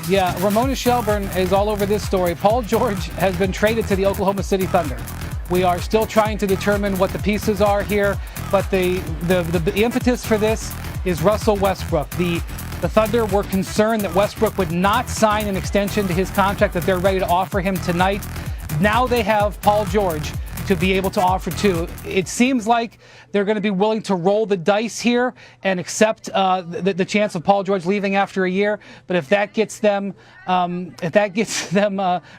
Yeah, Ramona Shelburne is all over this story. Paul George has been traded to the Oklahoma City Thunder. We are still trying to determine what the pieces are here, but the impetus for this is Russell Westbrook. The Thunder were concerned that Westbrook would not sign an extension to his contract that they're ready to offer him tonight. Now they have Paul George to be able to offer to. It seems like they're going to be willing to roll the dice here and accept the chance of Paul George leaving after a year. But if that gets them,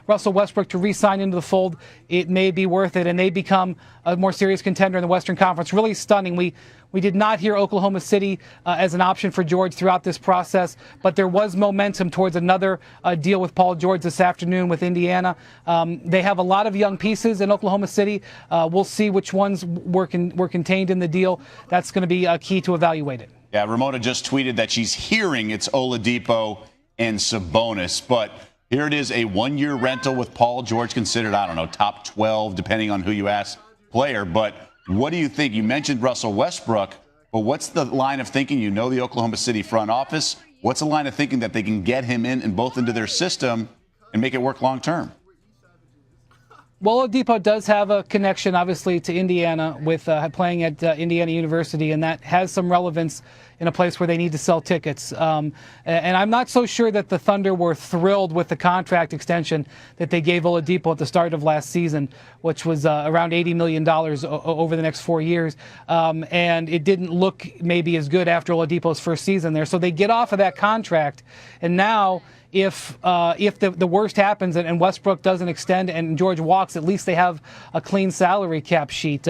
Russell Westbrook to re-sign into the fold, it may be worth it, and they become a more serious contender in the Western Conference. Really stunning. We did not hear Oklahoma City as an option for George throughout this process, but there was momentum towards another deal with Paul George this afternoon with Indiana. They have a lot of young pieces in Oklahoma City. We'll see which ones were contained in the deal. That's going to be key to evaluate it. Yeah, Ramona just tweeted that she's hearing it's Oladipo and Sabonis, but here it is, a one-year rental with Paul George, considered, I don't know, top 12, depending on who you ask, player. But what do you think? You mentioned Russell Westbrook, but what's the line of thinking? You know the Oklahoma City front office. What's the line of thinking that they can get him in and both into their system and make it work long term? Well, Oladipo does have a connection, obviously, to Indiana with playing at Indiana University, and that has some relevance in a place where they need to sell tickets. And I'm not so sure that the Thunder were thrilled with the contract extension that they gave Oladipo at the start of last season, which was around $80 million over the next 4 years. And it didn't look maybe as good after Oladipo's first season there. So they get off of that contract, and now if the worst happens and Westbrook doesn't extend and George walks, at least they have a clean salary cap sheet.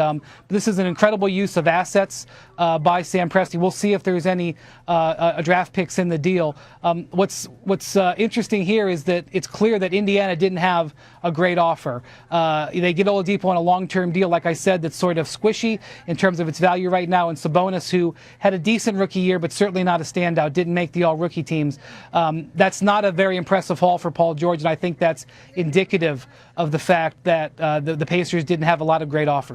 This is an incredible use of assets by Sam Presti. We'll see if there's any draft picks in the deal. What's interesting here is that it's clear that Indiana didn't have a great offer. They get Oladipo on a long-term deal, like I said, that's sort of squishy in terms of its value right now, and Sabonis, who had a decent rookie year but certainly not a standout, didn't make the all-rookie teams. That's not a very impressive haul for Paul George, and I think that's indicative of the fact that the Pacers didn't have a lot of great offers.